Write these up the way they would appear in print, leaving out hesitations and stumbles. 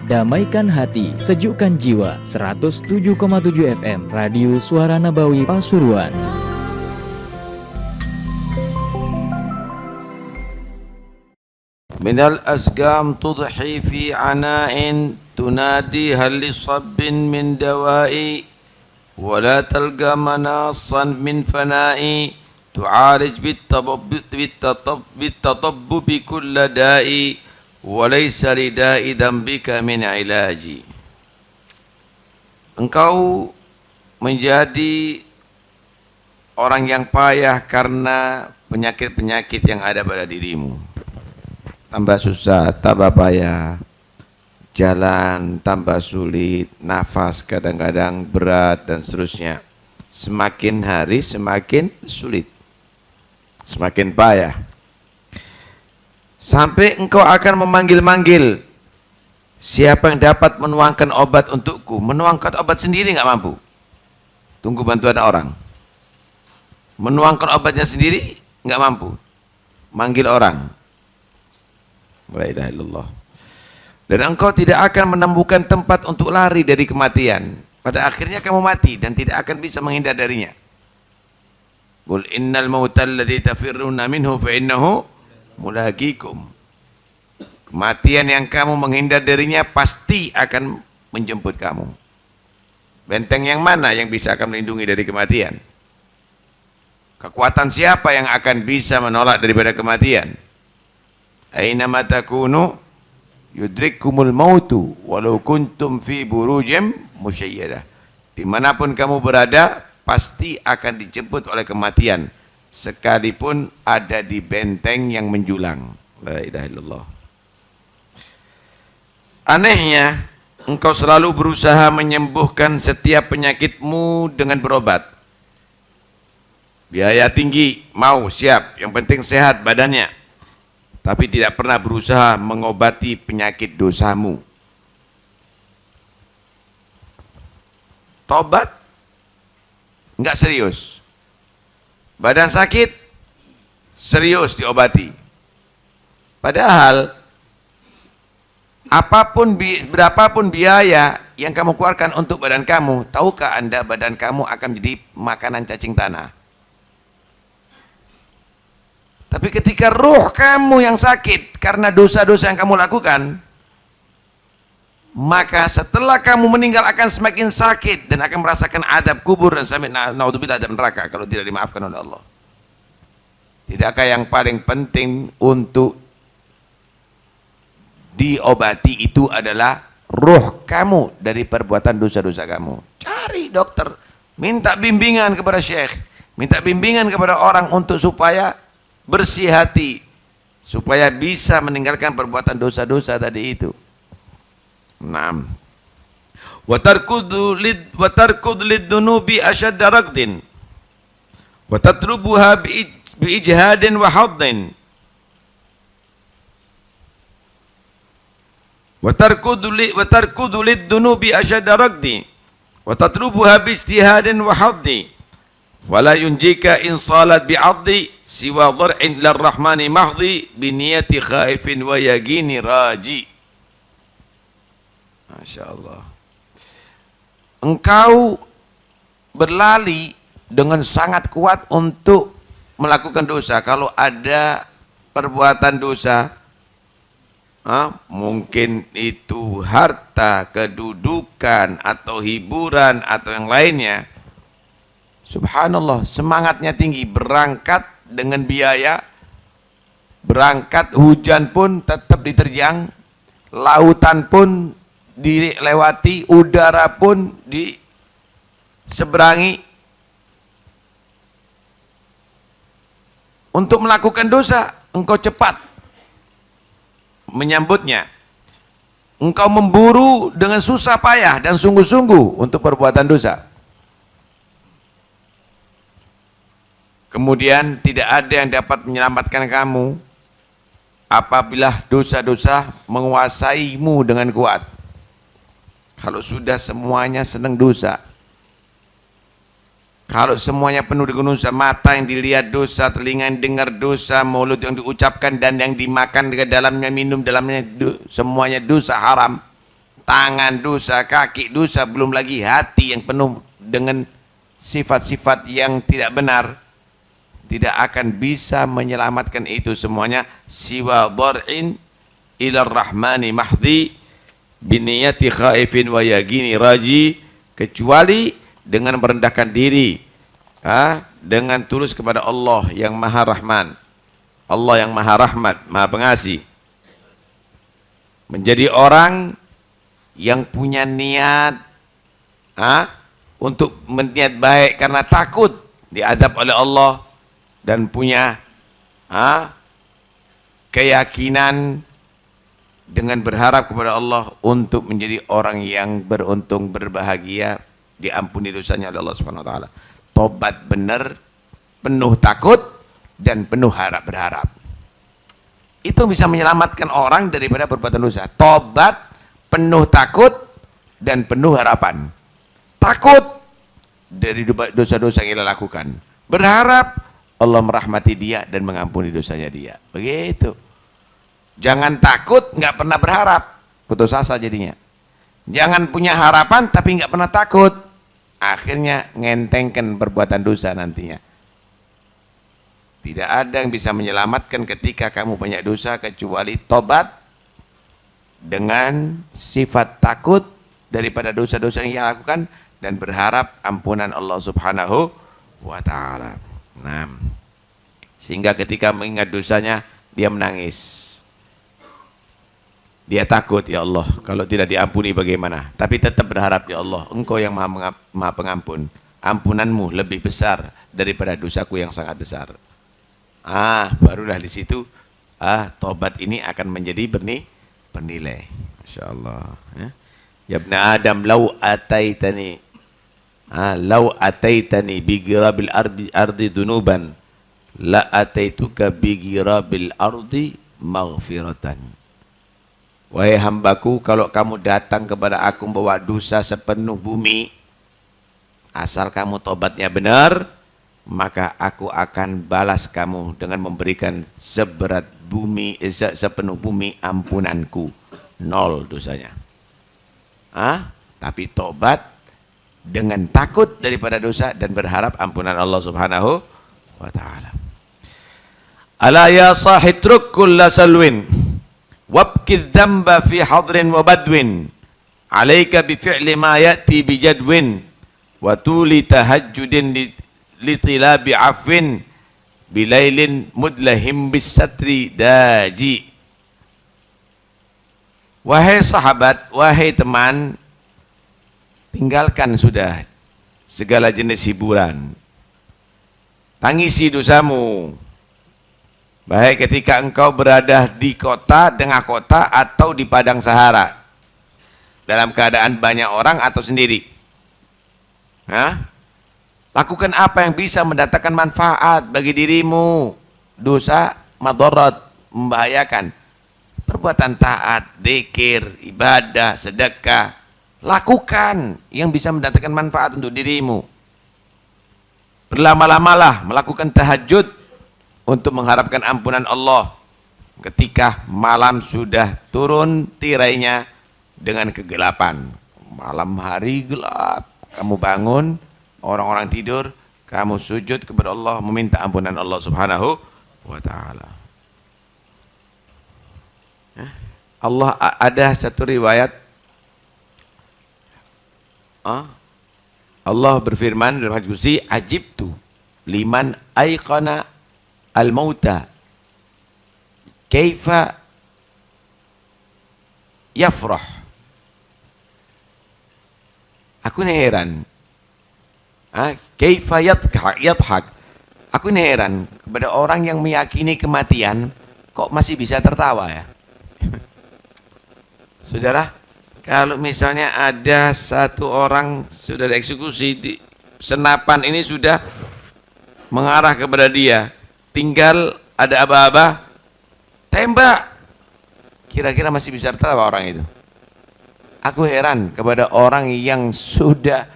damaikan hati, sejukkan jiwa. 107,7 FM Radio Suara Nabawi Pasuruan. Minal asgam tudhi fi ana'in tunadi hal li sabbin min dawa'i wa la talga manasan min fana'i tu'alij bittatabbubi kulla da'i wa laysa lida'i dhanbika min ilaji. Engkau menjadi orang yang payah karena penyakit-penyakit yang ada pada dirimu. Tambah susah, tambah payah, jalan tambah sulit, nafas kadang-kadang berat dan seterusnya. Semakin hari semakin sulit, semakin payah. Sampai engkau akan memanggil-manggil, siapa yang dapat menuangkan obat untukku? Menuangkan obat sendiri nggak mampu, tunggu bantuan orang. Menuangkan obatnya sendiri nggak mampu, manggil orang. La ilaha illallah. Dan engkau tidak akan menemukan tempat untuk lari dari kematian. Pada akhirnya kamu mati dan tidak akan bisa menghindar darinya. Qul innal mautal ladzi tafirruna minhu fa innahu mulaqikum. Kematian yang kamu menghindar darinya pasti akan menjemput kamu. Benteng yang mana yang bisa akan melindungi dari kematian? Kekuatan siapa yang akan bisa menolak daripada kematian? Aina matakunu yudrikkumul mautu walau kuntum fi burujim musyayyadah. Dimanapun kamu berada pasti akan dijemput oleh kematian, sekalipun ada di benteng yang menjulang. La ilaha illallah. Anehnya, engkau selalu berusaha menyembuhkan setiap penyakitmu dengan berobat. Biaya tinggi, mau, siap, yang penting sehat badannya. Tapi tidak pernah berusaha mengobati penyakit dosamu. Tobat enggak serius. Badan sakit serius diobati. Padahal berapapun biaya yang kamu keluarkan untuk badan kamu, tahukah Anda badan kamu akan menjadi makanan cacing tanah? Tapi ketika ruh kamu yang sakit karena dosa-dosa yang kamu lakukan, maka setelah kamu meninggal akan semakin sakit dan akan merasakan adab kubur dan sampai naudzubillah adab neraka kalau tidak dimaafkan oleh Allah. Tidakkah yang paling penting untuk diobati itu adalah ruh kamu dari perbuatan dosa-dosa kamu? Cari dokter, minta bimbingan kepada syekh, minta bimbingan kepada orang untuk supaya bersih hati, supaya bisa meninggalkan perbuatan dosa-dosa tadi itu. Naam. Wa tarkudu liddunubi ashadda raqdin wa tatlubuha bi ijhadin wa haddin. Wa tarkudu liddunubi ashadda raqdi wa tatlubuha bi ijtihadin wa haddi. Wala yunjika in salat bi'addi siwa dhar'in lirrahmani mahdi biniyati khaifin wa yagini raji. Masya Allah. Engkau berlali dengan sangat kuat untuk melakukan dosa. Kalau ada perbuatan dosa, mungkin itu harta, kedudukan, atau hiburan, atau yang lainnya, subhanallah, semangatnya tinggi, berangkat dengan biaya, berangkat hujan pun tetap diterjang, lautan pun dilewati, udara pun diseberangi untuk melakukan dosa. Engkau cepat menyambutnya, engkau memburu dengan susah payah dan sungguh-sungguh untuk perbuatan dosa. Kemudian tidak ada yang dapat menyelamatkan kamu apabila dosa-dosa menguasaimu dengan kuat. Kalau sudah semuanya senang dosa, kalau semuanya penuh dengan dosa, mata yang dilihat dosa, telinga yang dengar dosa, mulut yang diucapkan dan yang dimakan ke dalamnya, minum dalamnya, semuanya dosa haram, tangan dosa, kaki dosa, belum lagi hati yang penuh dengan sifat-sifat yang tidak benar, tidak akan bisa menyelamatkan itu semuanya. Siwa dhar'in ila rahmani mahdi biniyati khaifin wa yagini raji, kecuali dengan merendahkan diri dengan tulus kepada Allah yang maha rahman, Allah yang maha rahmat, maha pengasih. Menjadi orang yang punya niat untuk berniat baik karena takut diadab oleh Allah, dan punya keyakinan dengan berharap kepada Allah untuk menjadi orang yang beruntung, berbahagia, diampuni dosanya oleh Allah Subhanahu wa taala. Tobat benar, penuh takut dan penuh berharap. Itu bisa menyelamatkan orang daripada perbuatan dosa. Tobat, penuh takut dan penuh harapan. Takut dari dosa-dosa yang dia lakukan. Berharap Allah merahmati dia dan mengampuni dosanya dia. Begitu. Jangan takut, nggak pernah berharap, putus asa jadinya. Jangan punya harapan tapi nggak pernah takut, akhirnya ngentengkan perbuatan dosa nantinya. Tidak ada yang bisa menyelamatkan ketika kamu banyak dosa kecuali tobat dengan sifat takut daripada dosa-dosa yang ia lakukan dan berharap ampunan Allah Subhanahu wa taala. Nah, sehingga ketika mengingat dosanya dia menangis. Dia takut, ya Allah, kalau tidak diampuni bagaimana? Tapi tetap berharap, ya Allah, Engkau yang maha pengampun. Ampunanmu lebih besar daripada dosaku yang sangat besar. Barulah di situ tobat ini akan menjadi bernilai. Insyaallah. Ya ibn Adam, lau ataitani bi girabil ardi dunuban la ataituka bi girabil ardi maghfiratan. Wahai hambaku, kalau kamu datang kepada aku membawa dosa sepenuh bumi, asal kamu tobatnya benar, maka aku akan balas kamu dengan memberikan seberat bumi, sepenuh bumi ampunanku. 0 dosanya. Tapi tobat dengan takut daripada dosa dan berharap ampunan Allah Subhanahu wa taala. Ala ya sahid truk kulla salwin wabkidh dzamba fi hadrin wa badwin alaika bi fi'li ma ya'ti bi jadwin wa tuli tahajjudin li tilabi afwin bilailin mudlahim bis satri daji. Wahai sahabat, wahai teman, tinggalkan sudah segala jenis hiburan, tangisi dosamu, baik ketika engkau berada di kota, tengah kota, atau di padang Sahara, dalam keadaan banyak orang atau sendiri. Lakukan apa yang bisa mendatangkan manfaat bagi dirimu. Dosa, madarat, membahayakan. Perbuatan taat, dzikir, ibadah, sedekah, lakukan yang bisa mendatangkan manfaat untuk dirimu. Berlama-lamalah melakukan tahajud untuk mengharapkan ampunan Allah ketika malam sudah turun tirainya dengan kegelapan. Malam hari gelap, kamu bangun, orang-orang tidur, kamu sujud kepada Allah meminta ampunan Allah Subhanahu wa taala. Allah, ada satu riwayat Allah berfirman dalam hadis qudsi, ajibtu liman aiqana al-mauta kaifa yafrah. Aku ini heran. Kaifa yadhak. Aku ini heran kepada orang yang meyakini kematian kok masih bisa tertawa ya. Saudara, kalau misalnya ada satu orang sudah dieksekusi, senapan ini sudah mengarah kepada dia, tinggal ada aba-aba, tembak, kira-kira masih bisa tertawa orang itu? Aku heran kepada orang yang sudah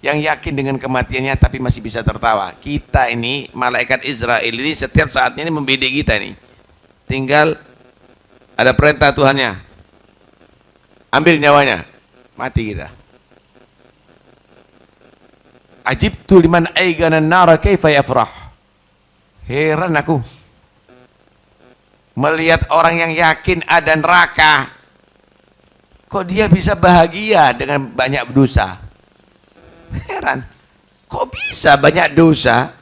yang yakin dengan kematiannya tapi masih bisa tertawa. Kita ini, malaikat Israel ini setiap saatnya ini membidik kita ini. Tinggal ada perintah Tuhannya, ambil nyawanya, mati kita. Ajibtu liman aigana nara kaifa yafrah. Heran aku melihat orang yang yakin ada neraka, kok dia bisa bahagia dengan banyak dosa. Heran, kok bisa banyak dosa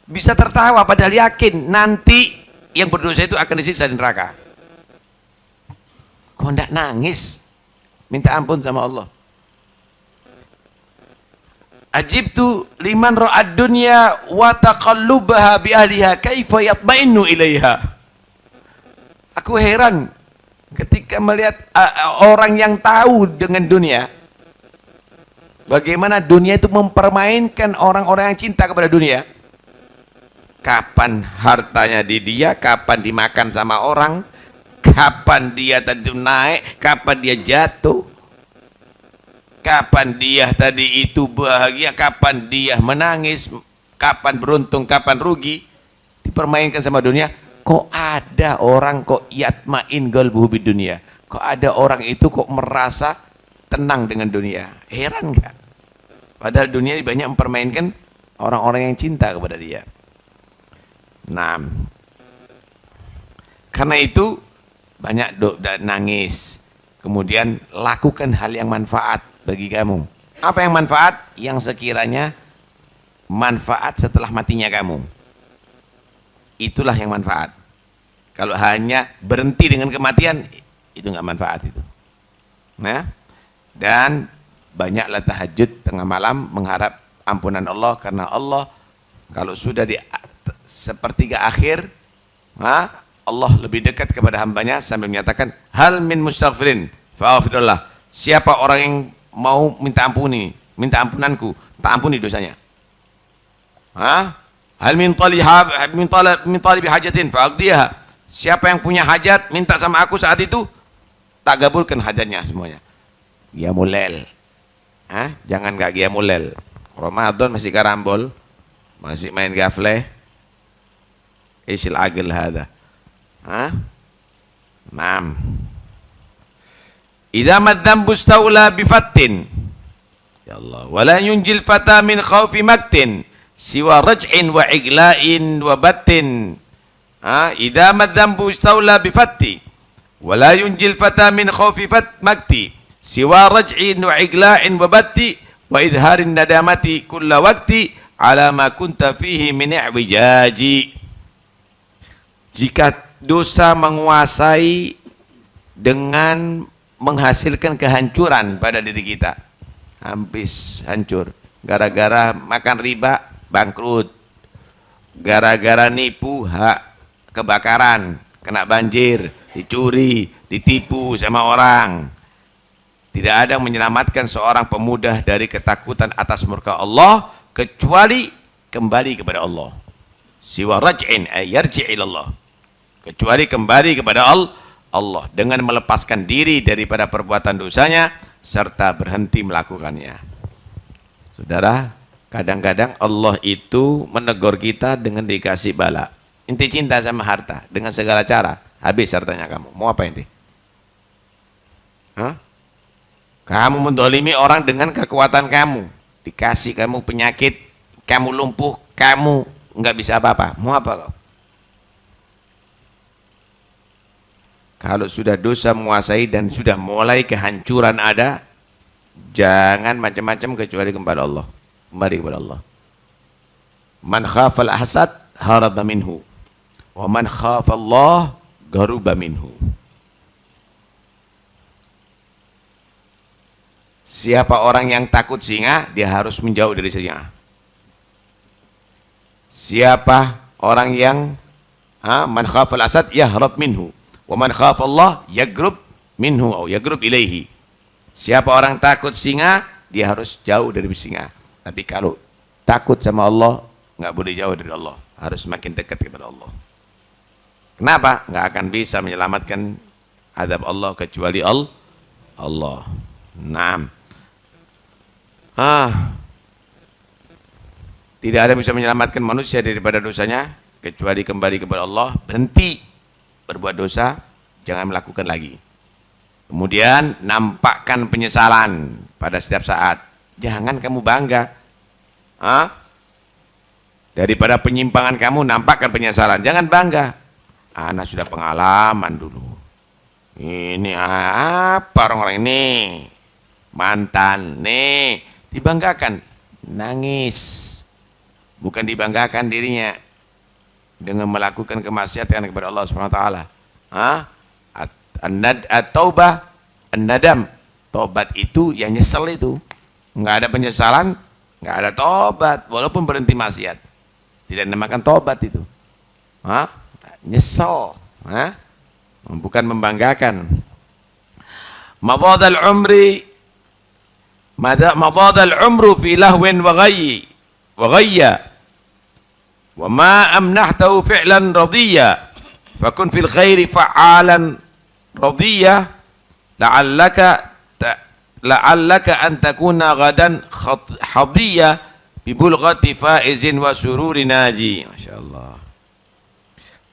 bisa tertawa padahal yakin nanti yang berdosa itu akan disiksa di neraka. Kok enggak nangis minta ampun sama Allah? Ajibtu liman ra'ad dunya wa taqallubaha bi ahliha kaifa yatma'innu ilaiha. Aku heran ketika melihat orang yang tahu dengan dunia, bagaimana dunia itu mempermainkan orang-orang yang cinta kepada dunia. Kapan hartanya di dia, kapan dimakan sama orang, kapan dia tadi naik, kapan dia jatuh, kapan dia tadi itu bahagia, kapan dia menangis, kapan beruntung, kapan rugi, dipermainkan sama dunia. Kok ada orang kok yatmain qalbuhu bid dunia? Kok ada orang itu kok merasa tenang dengan dunia? Heran nggak? Padahal dunia banyak mempermainkan orang-orang yang cinta kepada dia. Nah, karena itu banyak nangis. Kemudian lakukan hal yang manfaat bagi kamu. Apa yang manfaat? Yang sekiranya manfaat setelah matinya kamu. Itulah yang manfaat. Kalau hanya berhenti dengan kematian, itu nggak manfaat itu. Nah, dan banyaklah tahajud tengah malam mengharap ampunan Allah, karena Allah kalau sudah di sepertiga akhir, Allah lebih dekat kepada hambanya sampai menyatakan hal min mustaghfirin fa'afidullah. Siapa orang yang mau minta ampunanku, tak ampuni dosanya. Hal min talib hajatin fa'aqdiha. Siapa yang punya hajat minta sama aku saat itu, tak gabulkan hajatnya semuanya. Qiyamul lail. Jangan gak qiyamul lail. Ramadan masih karambol, masih main gafleh. Isil agil hada. Naam. Idza madzambu staula bifattin. Ya Allah, wala yunjil fata min khaufi maktin siwa raj'in wa igla'in wa battin. Idza madzambu staula bifatti wala yunjil fata min khaufi makti siwa raj'in wa igla'in wa batti wa idharin nadamati kulla waqti ala ma kunta fihi min i'wijaji. Jika dosa menguasai dengan menghasilkan kehancuran pada diri kita, habis hancur gara-gara makan riba, bangkrut, gara-gara nipu, kebakaran, kena banjir, dicuri, ditipu sama orang. Tidak ada yang menyelamatkan seorang pemuda dari ketakutan atas murka Allah kecuali kembali kepada Allah. Siwa raj'in ay yarji' ilallah. Kecuali kembali kepada Allah dengan melepaskan diri daripada perbuatan dosanya serta berhenti melakukannya. Saudara, kadang-kadang Allah itu menegur kita dengan dikasih bala. Inti cinta sama harta dengan segala cara, habis hartanya kamu. Mau apa inti? Kamu mendolimi orang dengan kekuatan kamu, dikasih kamu penyakit, kamu lumpuh, kamu nggak bisa apa-apa. Mau apa kau? Kalau sudah dosa menguasai dan sudah mulai kehancuran ada, jangan macam-macam kecuali kepada Allah. Kembali kepada Allah. Man khafal ahsad haraba minhu. Wa man khafa Allah garuba minhu. Siapa orang yang takut singa, dia harus menjauh dari singa. Siapa orang yang man khafal asad yahrab minhu, wa man khafa Allah yagrub minhu atau yagrub ilaihi. Siapa orang takut singa, dia harus jauh dari singa. Tapi kalau takut sama Allah, nggak boleh jauh dari Allah, harus makin dekat kepada Allah. Kenapa? Nggak akan bisa menyelamatkan azab Allah kecuali Allah. Naam. Tidak ada yang bisa menyelamatkan manusia daripada dosanya kecuali kembali kepada Allah, berhenti berbuat dosa, jangan melakukan lagi. Kemudian nampakkan penyesalan pada setiap saat. Jangan kamu bangga. Daripada penyimpangan kamu, nampakkan penyesalan. Jangan bangga. Anak sudah pengalaman dulu. Ini apa orang-orang ini? Mantan, nih. Dibanggakan. Nangis. Bukan dibanggakan dirinya dengan melakukan kemaksiatan kepada Allah Subhanahu wa taala. At-taubah, an-nadam. Tobat itu yang nyesel itu. Enggak ada penyesalan, enggak ada tobat walaupun berhenti maksiat. Tidak dinamakan tobat itu. Nyesel, bukan membanggakan. Madadal umru fi lahwin wa ghayya wa ma amnahtahu fi'lan radiyya fakun fil khairi fa'alan radiyya la'allaka an takuna ghadan hadiyya bi bulghati faizin wa sururi naji. Masyaallah.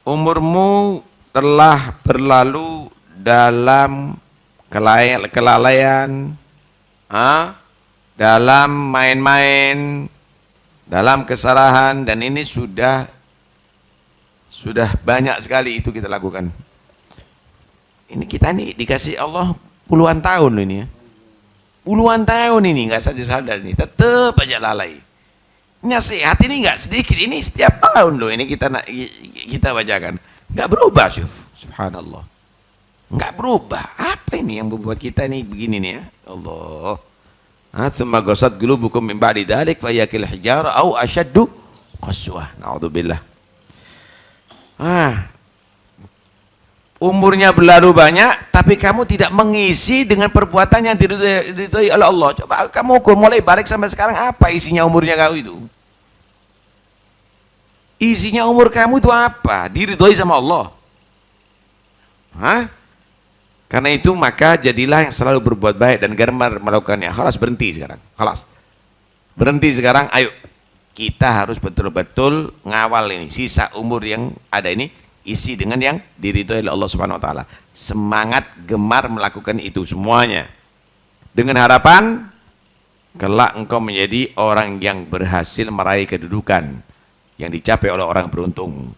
Umurmu telah berlalu dalam kelalaian, dalam main-main, dalam kesalahan, dan ini sudah banyak sekali itu kita lakukan. Ini kita nih dikasih Allah puluhan tahun loh ini ya. Puluhan tahun ini nggak sadar ini, tetap aja lalai. Nasihat ini nggak sedikit, ini setiap tahun loh ini kita bacakan. Nggak berubah, subhanallah. Nggak berubah. Apa ini yang membuat kita nih begini nih ya? Allah. Tsumma qasat qulubukum min ba'di dzalik fa hiya kal hijara aw ashaddu qaswah. Na'udzubillah. Umurnya berlalu banyak, tapi kamu tidak mengisi dengan perbuatan yang diridhoi oleh Allah. Coba kamu ukur mulai balik sampai sekarang, apa isinya umurnya kamu itu? Isinya umur kamu itu apa? Diridhoi sama Allah. Karena itu maka jadilah yang selalu berbuat baik dan gemar melakukannya. Khalas, berhenti sekarang. Khalas. Berhenti sekarang, ayo. Kita harus betul-betul ngawal ini. Sisa umur yang ada ini, isi dengan yang diridhoi oleh Allah Subhanahu wa taala. Semangat gemar melakukan itu semuanya. Dengan harapan kelak engkau menjadi orang yang berhasil meraih kedudukan yang dicapai oleh orang beruntung.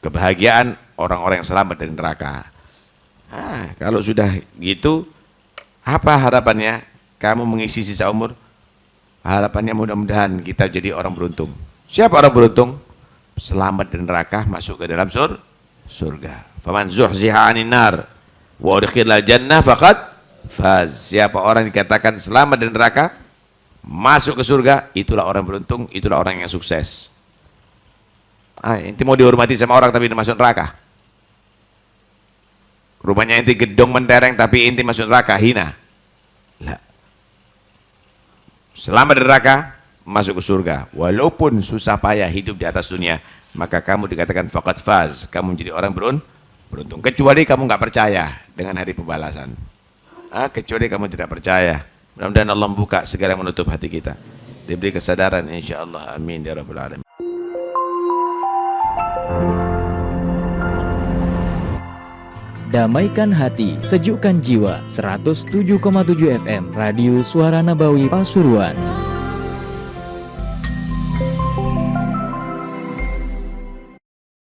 Kebahagiaan orang-orang yang selamat dari neraka. Kalau sudah gitu, apa harapannya? Kamu mengisi sisa umur, harapannya mudah-mudahan kita jadi orang beruntung. Siapa orang beruntung? Selamat dari neraka, masuk ke dalam surga. Faman zuhziha 'anil nar wa udkhilal jannah faqad faz. Siapa orang dikatakan selamat dari neraka, masuk ke surga, itulah orang beruntung, itulah orang yang sukses. Inti mau dihormati sama orang tapi masuk neraka. Rumahnya inti gedung mentereng tapi inti masuk neraka, hina. Lah. Selamat dari neraka, masuk ke surga. Walaupun susah payah hidup di atas dunia, maka kamu dikatakan faqad faz, kamu menjadi orang beruntung. Kecuali kamu nggak percaya dengan hari pembalasan. Kecuali kamu tidak percaya. Mudah-mudahan Allah membuka segala yang menutup hati kita. Diberi kesadaran insyaallah. Amin ya rabbal alamin. Damaikan hati, sejukkan jiwa. 107,7 FM Radio Suara Nabawi Pasuruan.